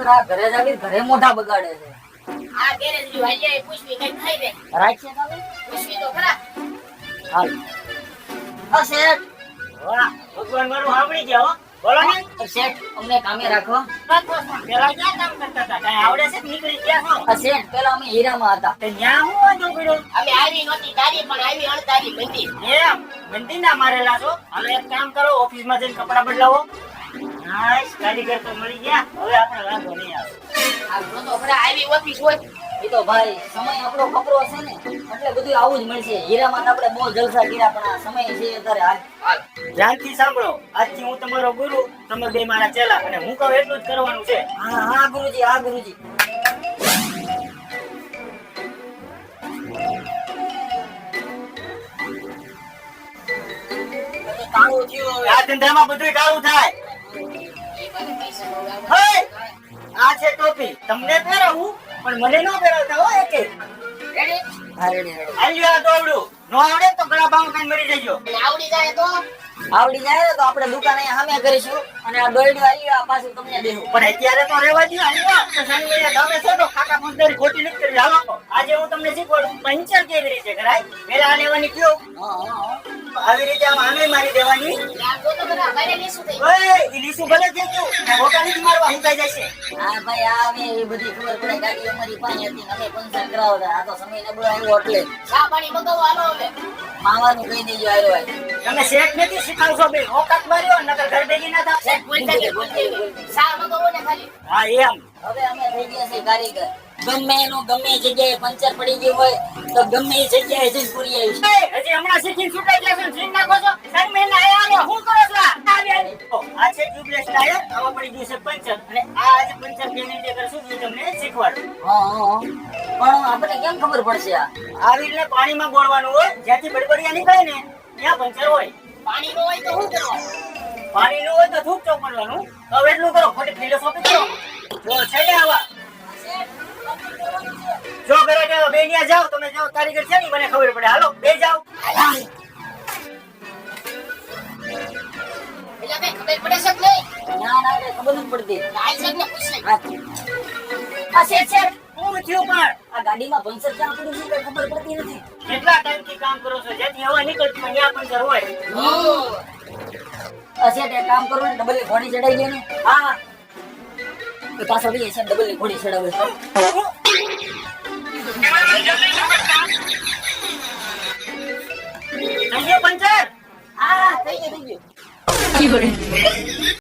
નકર આ ઘરે જ આવી ઘરે મોઢા બગાડે છે. આ ગેરેજ ની વાજે પુષ્પી કઈ ખાઈ દે. રાખીએ તમે પુષ્પી તો ખરા. હાલ આ શેઠ. વાહ ભગવાન મારું સાંભળી ગયા હો. બોલો ને શેઠ અમને કામે રાખો. પેલા ક્યાં કામ કરતા હતા? કાંઈ આવડે છે કે નીકળી ગયા છો? આ શેઠ પેલા અમે હીરામાં હતા. તે ન્યા હું વાંધો પડ્યો? અમે આવી નહોતી તારી પણ આવી અણતારી બંધી. એમ બંધી ના મારેલા છો? હવે એક કામ કરો, ઓફિસમાં જઈને કપડાં બદલાવો. નાઈસ, કારીગર તો મળી ગયા. હવે આપણે વાંધો નહીં આવે. આ તો ખરા આવી ઓફિસ હોય. એ તો ભાઈ સમય આપણો કપરો છે ને એટલે બધું આવું જ મળશે. હીરામાં તો આપણે બહુ જલસા કર્યા પણ આ સમય છે અત્યારે હાલ. ધ્યાનથી સાંભળો, આજથી હું તમારો ગુરુ, તમે બે મારા ચેલા, અને હું કહું એટલું જ કરવાનું છે. હા હા ગુરુજી, હા ગુરુજી. કાળું થયું હવે. આ ધંધામાં બધું કાળું થાય. એ મને પૈસા બહુ આવે. હે! આ છે ટોપી, તમને પહેરાવું પણ મને ન પહેરાવતા હો એકે. રેડી? હા રેડી રેડી. આલ્યો આ દોરડું. નો આવડે તો ગળા ભાવ કાઈ મરી જજો. અને આવડી જાય તો આવડી જાય ને તો આપણે દુકાન અહીંયા સામે કરીશું અને આ દોરડું આલ્યો આ પાછું તમને દેવું. પણ અત્યારે તો રહેવા દ્યો. આલ્યો તો સાંજે ગામે છે તો ખાકા ફોંદરી ખોટી નથી કરી. હાલો તો આજે હું તમને શીખવાડું પંચર કેવી રીતે કરાય. પેલા આ લેવાની કયો, હા હા આવી રીતે આમ આમે મારી દેવાની. લાગો તો ખરા મારે લેશું થઈ. ઓય ઈ લીસું ભલે થઈ ગયું, હોકાની જ મારવા હુકાઈ જશે. હા ભાઈ આ અમે એ બધી ખબર પડે. ગાડી અમારી પાસે હતી ને અમે પંચર કરાવતા. આ તો સમય નબળો આવ્યો એટલે ચા પાણી મંગાવો હાલો હવે. માવાનું કહી દેજો આવ્યો ભાઈ. તમે શેઠ નથી શીખાવશો બે હોકાત માર્યો નકર ઘર ભેગી ના થાવ. શેઠ બોલતા કે ચા મંગાવો ને ખાલી. હા એમ. હવે અમે થઈ ગયા છે કારીગર. ગમે એનું ગમે એ જગ્યાએ પંચર પડી ગયું હોય તો ગમે એ જગ્યાએ જઈને પૂરી આવીશ. હજી હમણાં શીખીને છૂટાઈ ગયા છો, સીન નાખો છો. સાત મહિના આયા આલો, હું કરો છો? આ છે ટ્યુબલેસ ટાયર, આવા પડી ગયું છે પંચર, અને આ આજે પંચર કેવી રીતે કરશું એ તમને શીખવાડું. હા હા પણ આપણે કેમ ખબર પડશે આ? આવી રીતે પાણીમાં બોળવાનું હોય, જ્યાંથી બડબડિયા નીકળે ને ત્યાં પંચર હોય. પાણી નો હોય તો શું કરવાનું? પાણીનું હોય તો થૂક ચોપડવાનું. હવે એટલું કરો, ખોટી ફિલોસોફી કરો. જો છે ને આવા જો ઘરે જાઓ, બે ન્યા જાઓ, તમે જાઓ કારીગર છે ને મને ખબર પડે. હાલો બે જાઓ. એટલે કઈ ખબર પડે છે કે નહીં? ના ના કઈ ખબર નથી પડતી. આઈ સાહેબ ને પૂછ લે. હા. આ શેઠ શેઠ હું થયું પણ આ ગાડીમાં પંચર ક્યાં પડ્યું છે કઈ ખબર પડતી નથી. કેટલા ટાઈમથી કામ કરો છો? જેથી હવા નીકળતી હોય ત્યાં પંચર હોય. આ શેઠ એક કામ કરો ને ડબલ ની ઘોડી ચડાઈ ગયો ને. હા તો પાછો બી છે ડબલ ની ઘોડી ચડાવે. થઈ ગયું પંચર? હા થઈ ગયું થઈ ગયું.